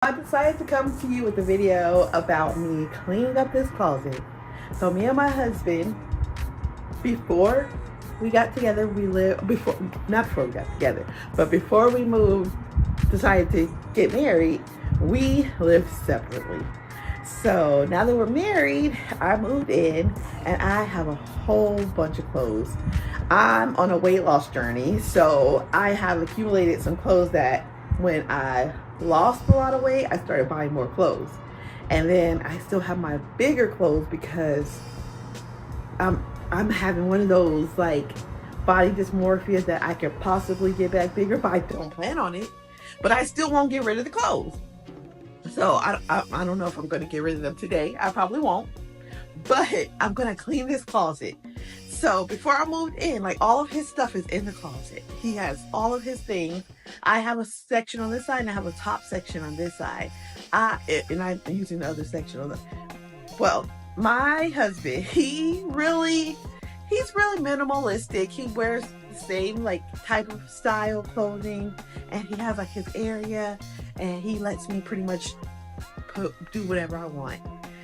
I decided to come to you with a video about me cleaning up this closet. So me and my husband, before we got together, not before we got together, but before we moved, decided to get married, we lived separately. So now that we're married, I moved in and I have a whole bunch of clothes. I'm on a weight loss journey, so I have accumulated some clothes that when I lost a lot of weight, I started buying more clothes. And then I still have my bigger clothes because I'm having one of those like body dysmorphia that I could possibly get back bigger, but I don't plan on it. But I still won't get rid of the clothes. So I don't know if I'm going to get rid of them today. I probably won't. But I'm going to clean this closet. So before I moved in, like all of his stuff is in the closet. He has all of his things. I have a section on this side and I have a top section on this side. And I'm using the other section on the, well, my husband, he's really minimalistic. He wears the same like type of style clothing and he has like his area and he lets me pretty much do whatever I want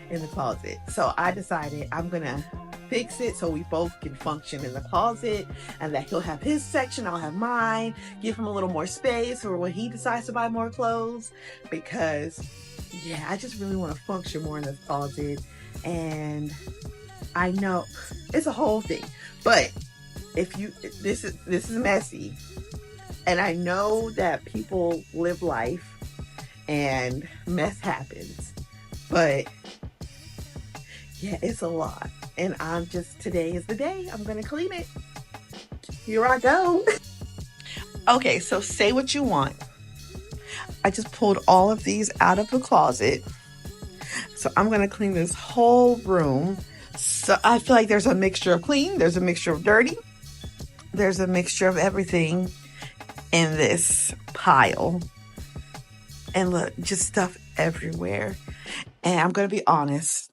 in the closet. So I decided I'm gonna fix it so we both can function in the closet and that he'll have his section, I'll have mine, give him a little more space for when he decides to buy more clothes, because yeah, I just really want to function more in the closet. And I know it's a whole thing, but if you this is messy, and I know that people live life and mess happens, but yeah, it's a lot. And today is the day I'm gonna clean it. Here I go. Okay, so say what you want. I just pulled all of these out of the closet. So I'm gonna clean this whole room. So I feel like there's a mixture of clean, there's a mixture of dirty, there's a mixture of everything in this pile. And look, just stuff everywhere. And I'm gonna be honest,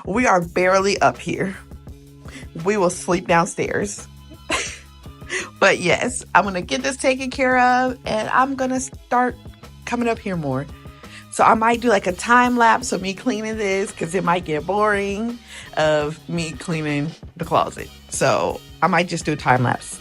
we are barely up here. We will sleep downstairs. But yes, I'm gonna get this taken care of and I'm gonna start coming up here more. So I might do like a time lapse of me cleaning this because it might get boring of me cleaning the closet. So I might just do a time lapse.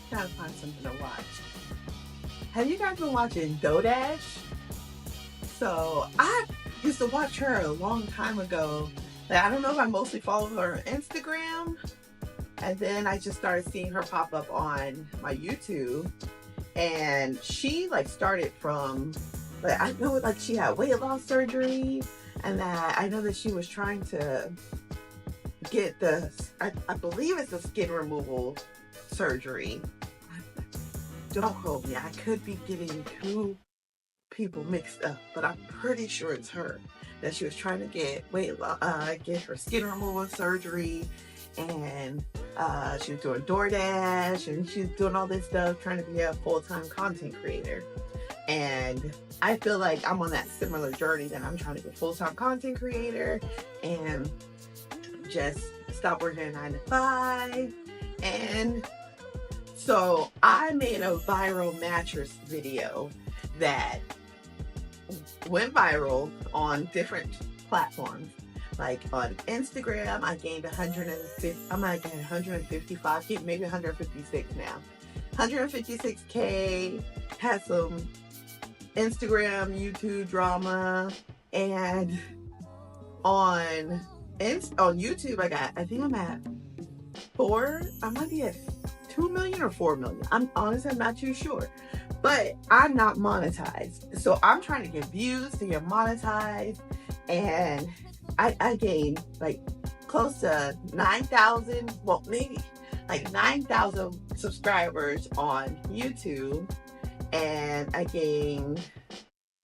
Gotta find something to watch. Have you guys been watching DoDash? So I used to watch her a long time ago. Like, I don't know if I mostly follow her on Instagram, and then I just started seeing her pop up on my YouTube. And she like started from, like, I know like she had weight loss surgery, and that I know that she was trying to get I believe it's a skin removal surgery. Don't quote me, I could be getting two people mixed up, but I'm pretty sure it's her, that she was trying to get get her skin removal surgery, and she was doing DoorDash and she's doing all this stuff, trying to be a full-time content creator. And I feel like I'm on that similar journey, that I'm trying to be a full-time content creator and just stop working a 9 to 5. And so I made a viral mattress video that went viral on different platforms. Like on Instagram, I gained 150, I'm like at 155, maybe 156 now. 156K, had some Instagram, YouTube drama, and on YouTube, I think I'm at I might be at 2 million or 4 million. I'm not too sure. But I'm not monetized. So I'm trying to get views to get monetized. And I gained like close to 9,000, well, maybe like 9,000 subscribers on YouTube. And I gained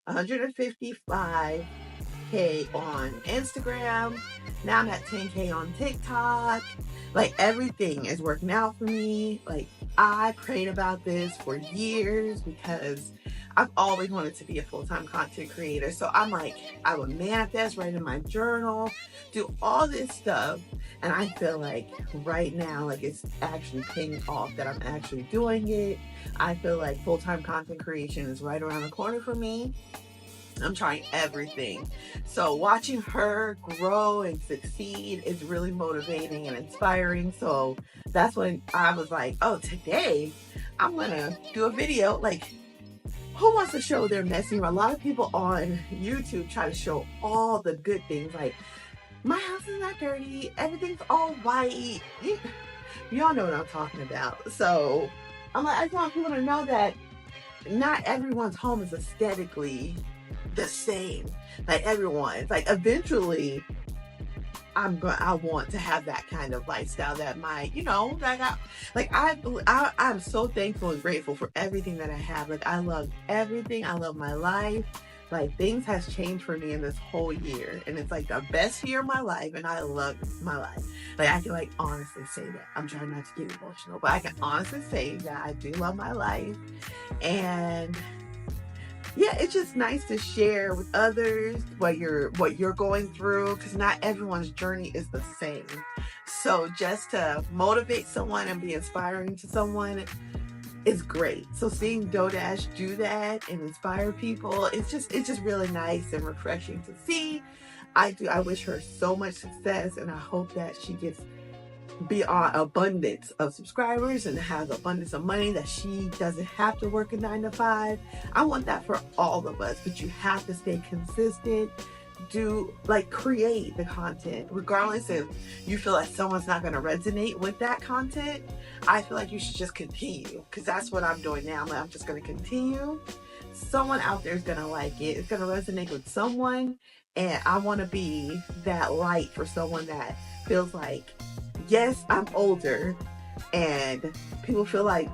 155K on Instagram. Now I'm at 10K on TikTok. Like, everything is working out for me. Like, I prayed about this for years because I've always wanted to be a full-time content creator. So I'm like, I would manifest, write in my journal, do all this stuff. And I feel like right now, like it's actually paying off that I'm actually doing it. I feel like full-time content creation is right around the corner for me. I'm trying everything. So watching her grow and succeed is really motivating and inspiring. So that's when I was like, oh, today I'm gonna do a video. Like, who wants to show their messy room? A lot of people on YouTube try to show all the good things. Like, my house is not dirty. Everything's all white. Y'all know what I'm talking about. So I'm like, I just want people to know that not everyone's home is aesthetically the same. Like everyone's. Like eventually I want to have that kind of lifestyle that my, you know, that I'm so thankful and grateful for everything that I have. Like I love everything. I love my life. Like things has changed for me in this whole year, and it's like the best year of my life, and I love my life. Like I can like honestly say that. I'm trying not to get emotional, but I can honestly say that I do love my life. And yeah, it's just nice to share with others what you're going through, because not everyone's journey is the same. So just to motivate someone and be inspiring to someone is great. So seeing Dodash do that and inspire people, it's just really nice and refreshing to see. I wish her so much success, and I hope that she gets beyond abundance of subscribers and has abundance of money, that she doesn't have to work a 9-to-5. I want that for all of us, but you have to stay consistent. Create the content, regardless if you feel like someone's not going to resonate with that content. I feel like you should just continue, because that's what I'm doing now. I'm just going to continue. Someone out there is going to like it. It's going to resonate with someone, and I want to be that light for someone that feels like, yes, I'm older, and people feel like,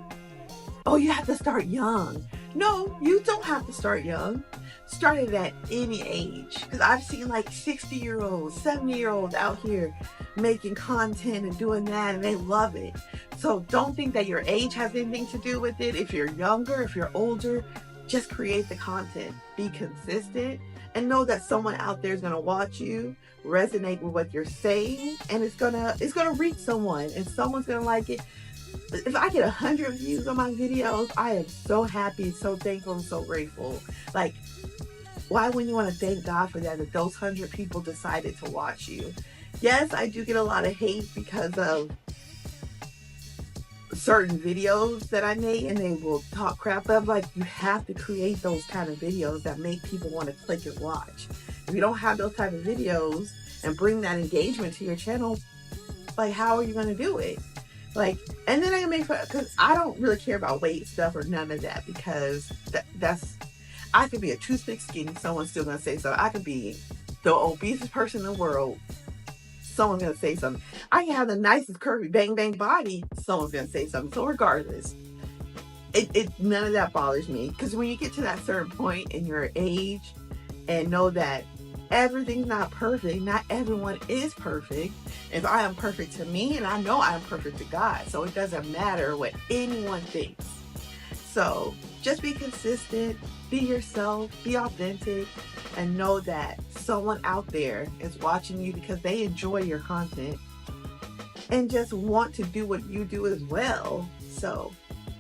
oh, you have to start young. No, you don't have to start young. Start it at any age. Because I've seen like 60-year-olds, 70-year-olds out here making content and doing that, and they love it. So don't think that your age has anything to do with it. If you're younger, if you're older, just create the content. Be consistent, and know that someone out there is going to watch you, resonate with what you're saying, and it's gonna reach someone, and someone's gonna like it. If I get 100 views on my videos, I am so happy, so thankful, and so grateful. Like, why wouldn't you want to thank God for that, if those 100 people decided to watch you? Yes, I do get a lot of hate because of certain videos that I made, and they will talk crap. But like, you have to create those kind of videos that make people want to click and watch. If you don't have those type of videos and bring that engagement to your channel, like, how are you going to do it? Like, and then I can make fun, because I don't really care about weight stuff or none of that, because that's, I could be a toothpick skinny, someone's still going to say so. I could be the obesest person in the world, someone's going to say something. I can have the nicest curvy bang bang body, someone's going to say something. So regardless, none of that bothers me, because when you get to that certain point in your age and know that everything's not perfect, not everyone is perfect. If I am perfect to me, and I know I'm perfect to God, so it doesn't matter what anyone thinks. So just be consistent, be yourself, be authentic, and know that someone out there is watching you because they enjoy your content and just want to do what you do as well. So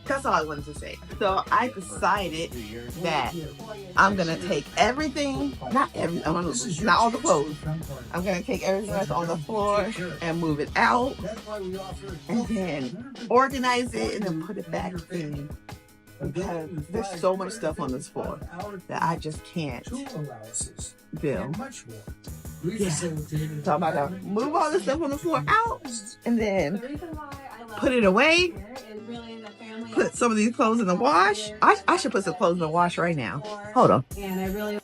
that's all I wanted to say. So I decided that I'm gonna take everything, not all the clothes. I'm gonna take everything that's on the floor and move it out, and then organize it and then put it back in. Because there's so much stuff on this floor that I just can't do. Yeah. So I'm about to move all this stuff on the floor out and then put it away. Put some of these clothes in the wash. I should put some clothes in the wash right now. Hold on. And I really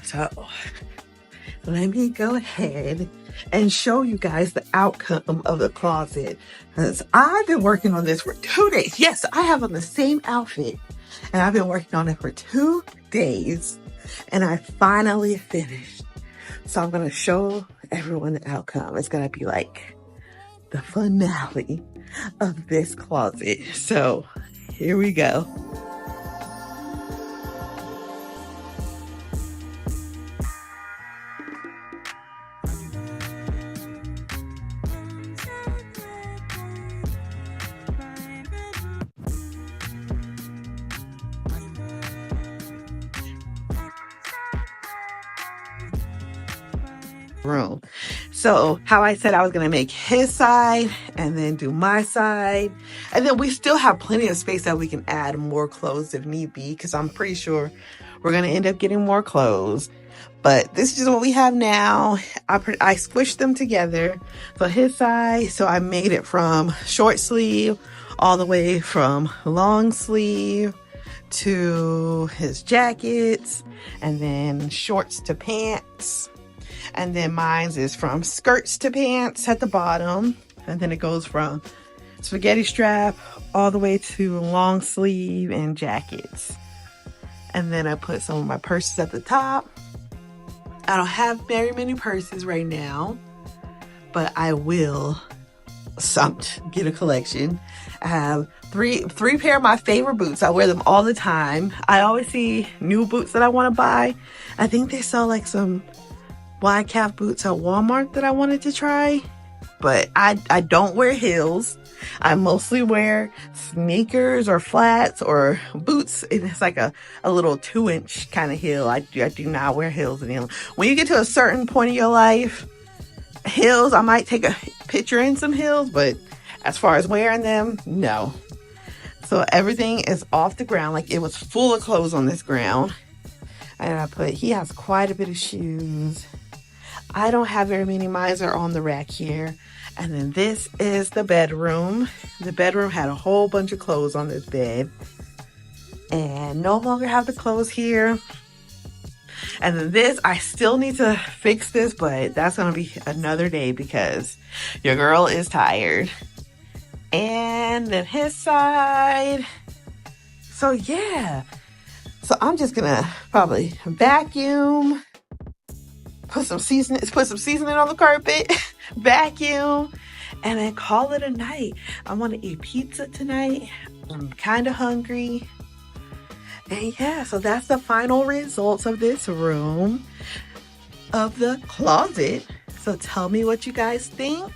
So let me go ahead and show you guys the outcome of the closet. Because I've been working on this for 2 days. Yes, I have on the same outfit. And I've been working on it for 2 days. And I finally finished. So I'm going to show everyone the outcome. It's going to be like the finale of this closet. So here we go. Room. So how I said I was going to make his side and then do my side. And then we still have plenty of space that we can add more clothes if need be, because I'm pretty sure we're going to end up getting more clothes. But this is what we have now. I squished them together. So his side, so I made it from short sleeve all the way from long sleeve to his jackets, and then shorts to pants. And then mine's is from skirts to pants at the bottom. And then it goes from spaghetti strap all the way to long sleeve and jackets. And then I put some of my purses at the top. I don't have very many purses right now, but I will get a collection. I have three pair of my favorite boots. I wear them all the time. I always see new boots that I want to buy. I think they sell like some wide calf boots at Walmart that I wanted to try, but I don't wear heels. I mostly wear sneakers or flats or boots. It's like a little 2-inch kind of heel. I do not wear heels anymore. When you get to a certain point in your life, heels, I might take a picture in some heels, but as far as wearing them, no. So everything is off the ground. Like, it was full of clothes on this ground. And he has quite a bit of shoes. I don't have very many. Mine are on the rack here. And then this is the bedroom. The bedroom had a whole bunch of clothes on this bed. And no longer have the clothes here. And then this, I still need to fix this, but that's going to be another day because your girl is tired. And then his side. So yeah. So I'm just going to probably vacuum. Put some seasoning on the carpet, vacuum, and then call it a night. I want to eat pizza tonight. I'm kind of hungry. And yeah, so that's the final results of this room, of the closet. So tell me what you guys think.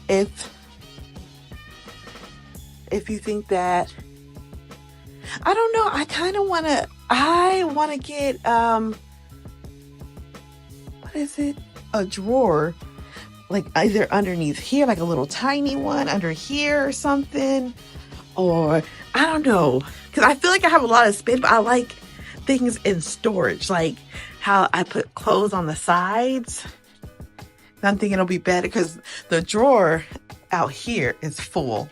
If you think that, I don't know, I want to get, what is it? A drawer, like either underneath here, like a little tiny one under here or something, or I don't know, because I feel like I have a lot of space, but I like things in storage, like how I put clothes on the sides. I'm thinking it'll be better because the drawer out here is full,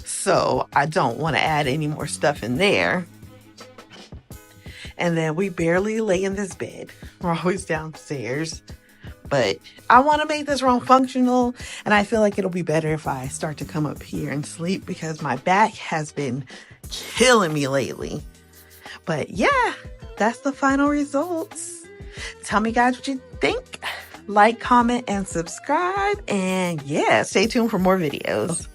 so I don't want to add any more stuff in there. And then we barely lay in this bed. We're always downstairs. But I want to make this room functional. And I feel like it'll be better if I start to come up here and sleep because my back has been killing me lately. But yeah, that's the final results. Tell me guys what you think. Like, comment, and subscribe. And yeah, stay tuned for more videos.